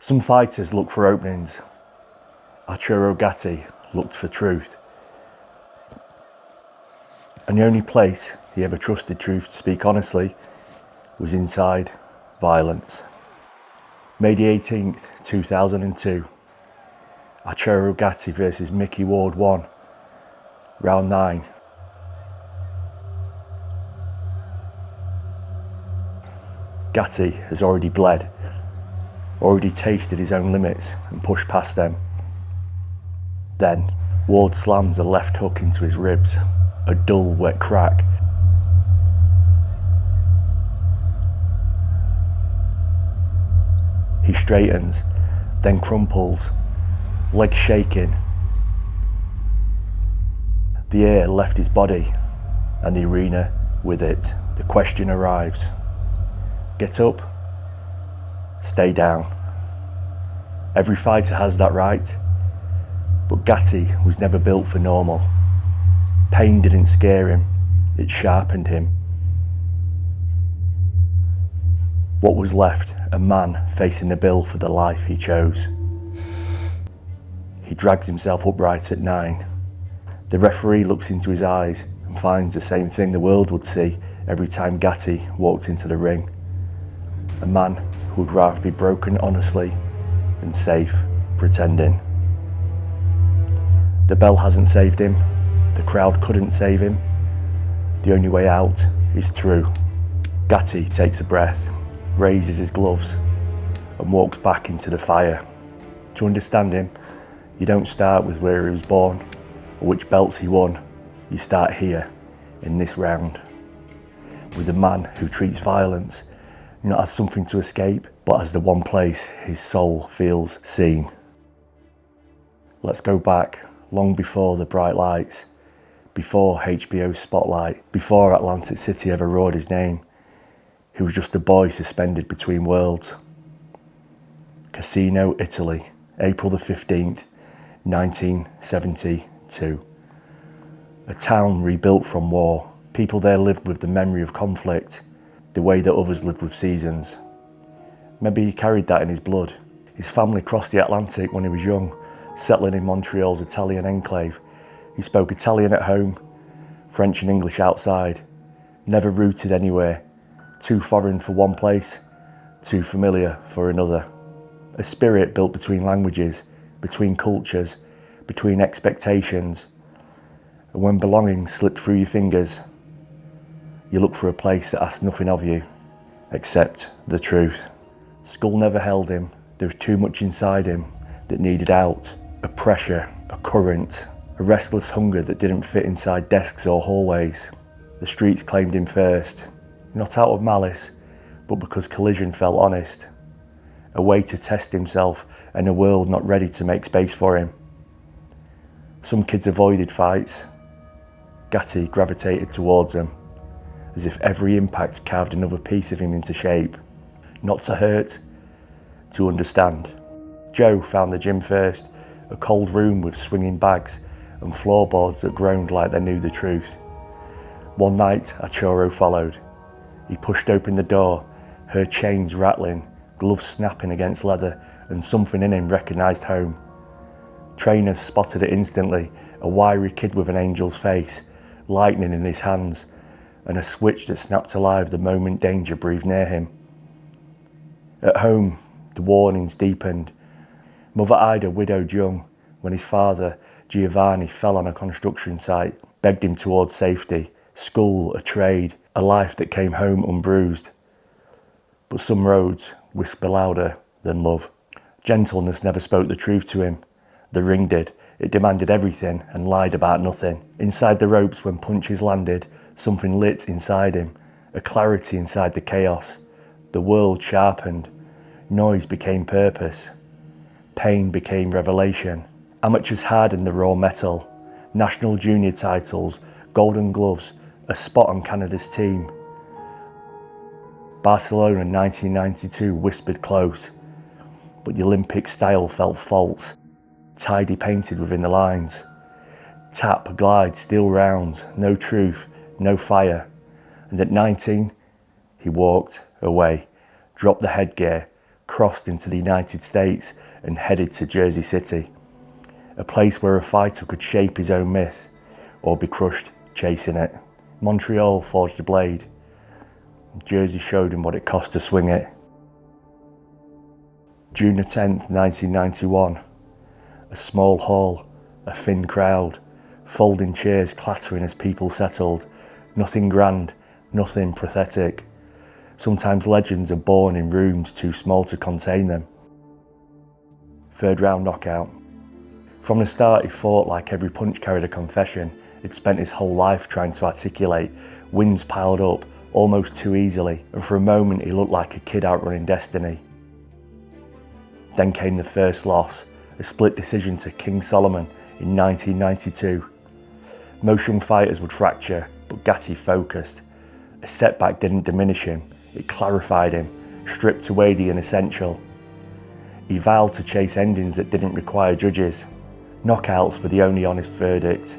Some fighters look for openings. Arturo Gatti looked for truth. And the only place he ever trusted truth to speak honestly was inside violence. May the 18th, 2002. Arturo Gatti versus Mickey Ward 1. Round 9. Gatti has already bled, already tasted his own limits and pushed past them. Then, Ward slams a left hook into his ribs, a dull, wet crack. He straightens, then crumples, legs shaking. The air left his body, and the arena with it. The question arrives. Get up, stay down. Every fighter has that right, but Gatti was never built for normal. Pain didn't scare him, it sharpened him. What was left? A man facing the bill for the life he chose. He drags himself upright at 9. The referee looks into his eyes and finds the same thing the world would see every time Gatti walked into the ring. A man who would rather be broken honestly than safe pretending. The bell hasn't saved him. The crowd couldn't save him. The only way out is through. Gatti takes a breath, raises his gloves, and walks back into the fire. To understand him, you don't start with where he was born or which belts he won. You start here, in this round, with a man who treats violence not as something to escape, but as the one place his soul feels seen. Let's go back long before the bright lights, before HBO's spotlight, before Atlantic City ever roared his name. He was just a boy suspended between worlds. Cassino, Italy, April the 15th, 1972. A town rebuilt from war. People there lived with the memory of conflict, the way that others lived with seasons. Maybe he carried that in his blood. His family crossed the Atlantic when he was young, settling in Montreal's Italian enclave. He spoke Italian at home, French and English outside, never rooted anywhere, too foreign for one place, too familiar for another. A spirit built between languages, between cultures, between expectations. And when belonging slipped through your fingers, you look for a place that asks nothing of you, except the truth. School never held him. There was too much inside him that needed out. A pressure, a current, a restless hunger that didn't fit inside desks or hallways. The streets claimed him first, not out of malice, but because collision felt honest. A way to test himself in a world not ready to make space for him. Some kids avoided fights. Gatti gravitated towards them, as if every impact carved another piece of him into shape. Not to hurt, to understand. Joe found the gym first, a cold room with swinging bags and floorboards that groaned like they knew the truth. One night, Arturo followed. He pushed open the door, heard chains rattling, gloves snapping against leather, and something in him recognised home. Trainers spotted it instantly, a wiry kid with an angel's face, lightning in his hands, and a switch that snapped alive the moment danger breathed near him. At home, the warnings deepened. Mother Ida widowed young when his father, Giovanni, fell on a construction site, begged him towards safety, school, a trade, a life that came home unbruised. But some roads whisper louder than love. Gentleness never spoke the truth to him. The ring did. It demanded everything and lied about nothing. Inside the ropes when punches landed, something lit inside him, a clarity inside the chaos. The world sharpened. Noise became purpose. Pain became revelation. Amateurs hardened the raw metal. National junior titles, golden gloves, a spot on Canada's team. Barcelona 1992 whispered close, but the Olympic style felt false, tidy painted within the lines. Tap, glide, steel rounds, no truth, no fire. And at 19, he walked away, dropped the headgear, crossed into the United States and headed to Jersey City, a place where a fighter could shape his own myth or be crushed chasing it. Montreal forged a blade. Jersey showed him what it cost to swing it. June the 10th, 1991. A small hall, a thin crowd, folding chairs clattering as people settled. Nothing grand, nothing pathetic. Sometimes legends are born in rooms too small to contain them. Third round knockout. From the start, he fought like every punch carried a confession. He'd spent his whole life trying to articulate. Wins piled up almost too easily, and for a moment he looked like a kid outrunning destiny. Then came the first loss, a split decision to King Solomon in 1992. Most young fighters would fracture, but Gatti focused. A setback didn't diminish him, it clarified him, stripped away the inessential. He vowed to chase endings that didn't require judges. Knockouts were the only honest verdict.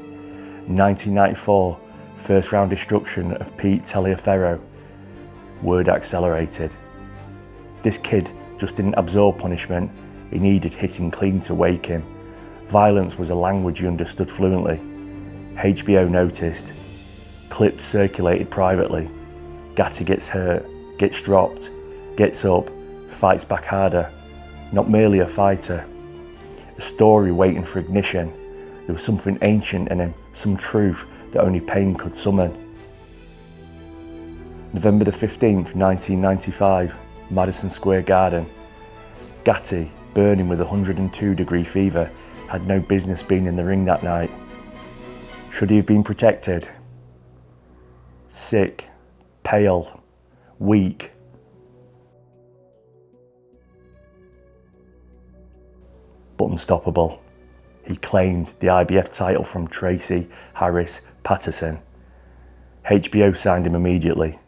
1994, first round destruction of Pete Taliaferro. Word accelerated. This kid just didn't absorb punishment, he needed hitting clean to wake him. Violence was a language he understood fluently. HBO noticed. Clips circulated privately. Gatti gets hurt, gets dropped, gets up, fights back harder. Not merely a fighter. A story waiting for ignition. There was something ancient in him, some truth that only pain could summon. November the 15th, 1995, Madison Square Garden. Gatti, burning with 102-degree fever, had no business being in the ring that night. Should he have been protected? Sick, pale, weak. But unstoppable. He claimed the IBF title from Tracy Harris Patterson. HBO signed him immediately.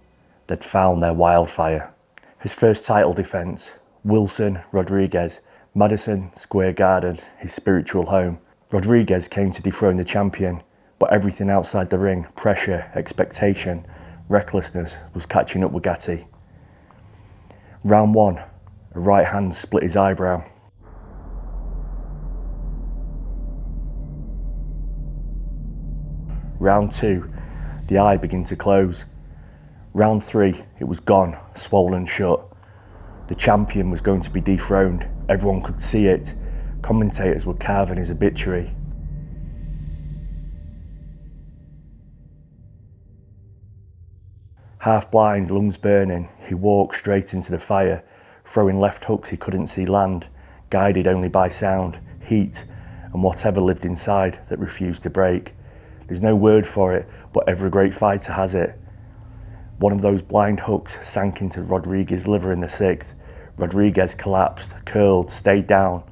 They'd found their wildfire. His first title defence, Wilson Rodriguez, Madison Square Garden, his spiritual home. Rodriguez came to dethrone the champion, but everything outside the ring, pressure, expectation, recklessness, was catching up with Gatti. Round 1, a right hand split his eyebrow. Round 2, the eye began to close. Round 3, it was gone, swollen shut. The champion was going to be dethroned. Everyone could see it. Commentators were carving his obituary. Half blind, lungs burning, he walked straight into the fire, throwing left hooks he couldn't see land, guided only by sound, heat, and whatever lived inside that refused to break. There's no word for it, but every great fighter has it. One of those blind hooks sank into Rodriguez's liver in the 6th. Rodriguez collapsed, curled, stayed down.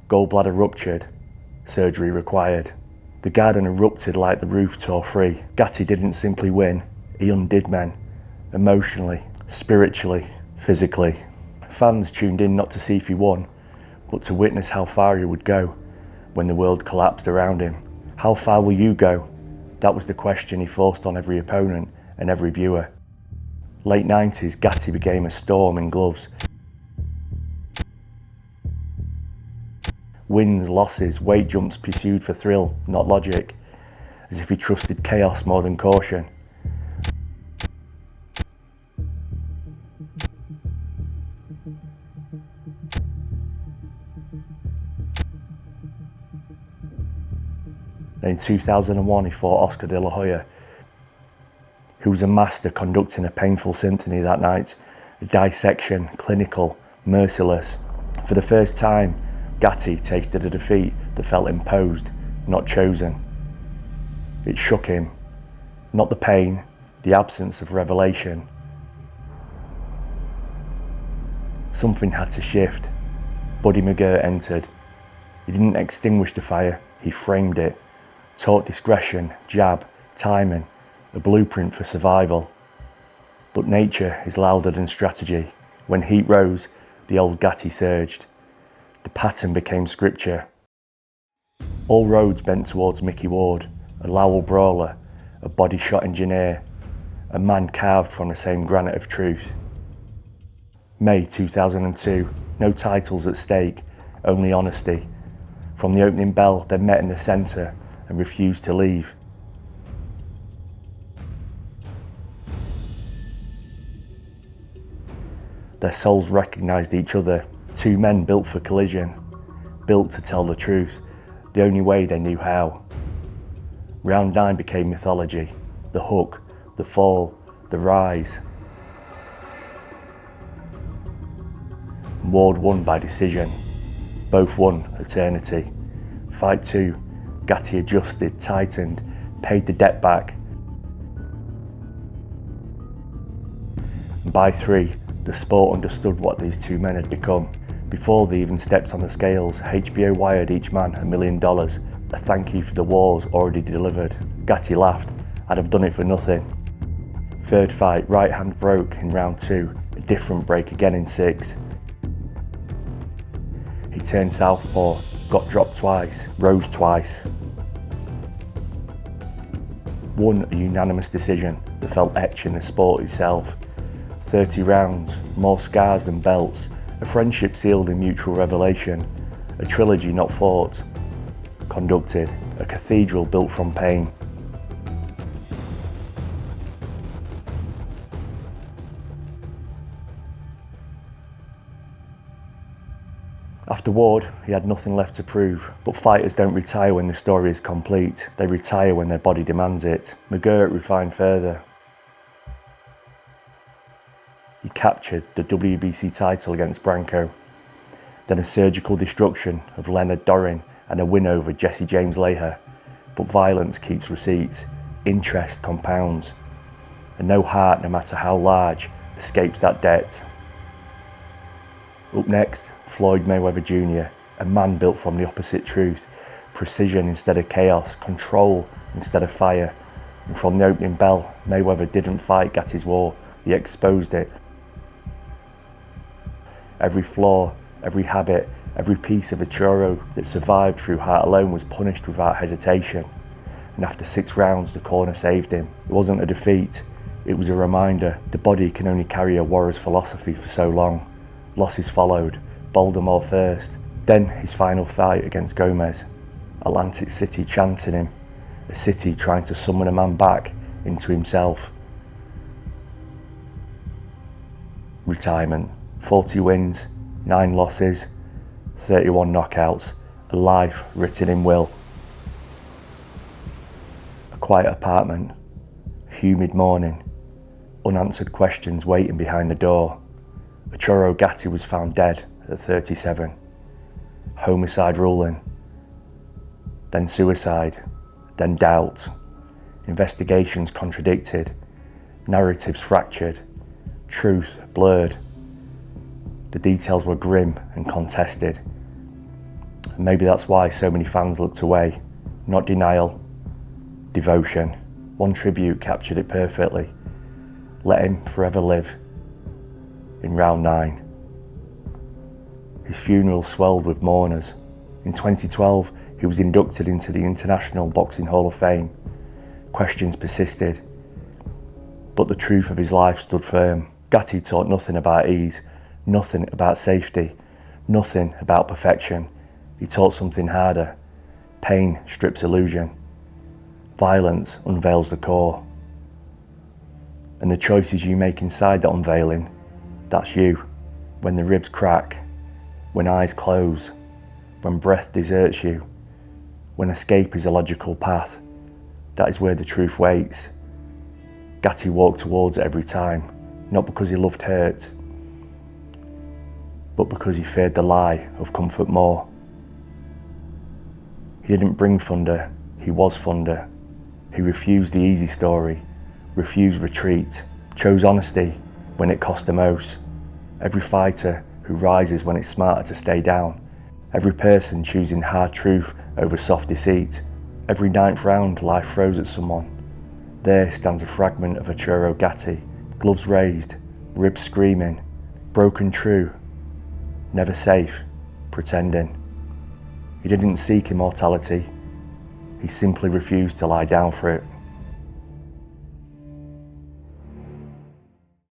Gallbladder ruptured. Surgery required. The garden erupted like the roof tore free. Gatti didn't simply win, he undid men. Emotionally, spiritually, physically. Fans tuned in not to see if he won, but to witness how far he would go when the world collapsed around him. How far will you go? That was the question he forced on every opponent and every viewer. Late 90s, Gatti became a storm in gloves. Wins, losses, weight jumps pursued for thrill, not logic, as if he trusted chaos more than caution. In 2001, he fought Oscar de la Hoya, who was a master conducting a painful symphony that night. A dissection, clinical, merciless. For the first time, Gatti tasted a defeat that felt imposed, not chosen. It shook him. Not the pain, the absence of revelation. Something had to shift. Buddy McGirt entered. He didn't extinguish the fire, he framed it. Taught discretion, jab, timing, a blueprint for survival. But nature is louder than strategy. When heat rose, the old Gatti surged. The pattern became scripture. All roads bent towards Mickey Ward, a Lowell brawler, a body shot engineer, a man carved from the same granite of truth. May 2002, No titles at stake, only honesty. From the opening bell, they met in the centre and refused to leave. Their souls recognised each other, two men built for collision, built to tell the truth, the only way they knew how. Round 9 became mythology, the hook, the fall, the rise. Ward won by decision, both won eternity. Fight 2, Gatti adjusted, tightened, paid the debt back. And by 3, the sport understood what these two men had become. Before they even stepped on the scales, HBO wired each man $1 million, a thank you for the wars already delivered. Gatti laughed, I'd have done it for nothing. Third fight, right hand broke in round 2, a different break again in 6. He turned southpaw, got dropped twice, rose twice. Won a unanimous decision that felt etched in the sport itself. 30 rounds, more scars than belts, a friendship sealed in mutual revelation, a trilogy not fought, conducted, a cathedral built from pain. After Ward, he had nothing left to prove, but fighters don't retire when the story is complete, they retire when their body demands it. McGirt refined further. He captured the WBC title against Branco, then a surgical destruction of Leonard Dorin and a win over Jesse James Leher. But violence keeps receipts, interest compounds, and no heart, no matter how large, escapes that debt. Up next, Floyd Mayweather Jr., a man built from the opposite truth, precision instead of chaos, control instead of fire. And from the opening bell, Mayweather didn't fight Gatti's war, he exposed it. Every flaw, every habit, every piece of Arturo that survived through heart alone was punished without hesitation. And after 6 rounds, the corner saved him. It wasn't a defeat, it was a reminder. The body can only carry a warrior's philosophy for so long. Losses followed, Baltimore first, then his final fight against Gomez. Atlantic City chanting him, a city trying to summon a man back into himself. Retirement, 40 wins, 9 losses, 31 knockouts, a life written in will. A quiet apartment, humid morning, unanswered questions waiting behind the door. Arturo Gatti was found dead at 37. Homicide ruling, then suicide, then doubt. Investigations contradicted, narratives fractured, truth blurred. The details were grim and contested. And maybe that's why so many fans looked away. Not denial, devotion. One tribute captured it perfectly. Let him forever live. In round 9. His funeral swelled with mourners. In 2012, he was inducted into the International Boxing Hall of Fame. Questions persisted, but the truth of his life stood firm. Gatti taught nothing about ease, nothing about safety, nothing about perfection. He taught something harder. Pain strips illusion. Violence unveils the core. And the choices you make inside that unveiling, that's you. When the ribs crack, when eyes close, when breath deserts you, when escape is a logical path, that is where the truth waits. Gatti walked towards it every time, not because he loved hurt, but because he feared the lie of comfort more. He didn't bring thunder, he was thunder. He refused the easy story, refused retreat, chose honesty when it cost the most. Every fighter who rises when it's smarter to stay down. Every person choosing hard truth over soft deceit. Every 9th round life throws at someone. There stands a fragment of Arturo Gatti, gloves raised, ribs screaming, broken true, never safe, pretending. He didn't seek immortality, he simply refused to lie down for it.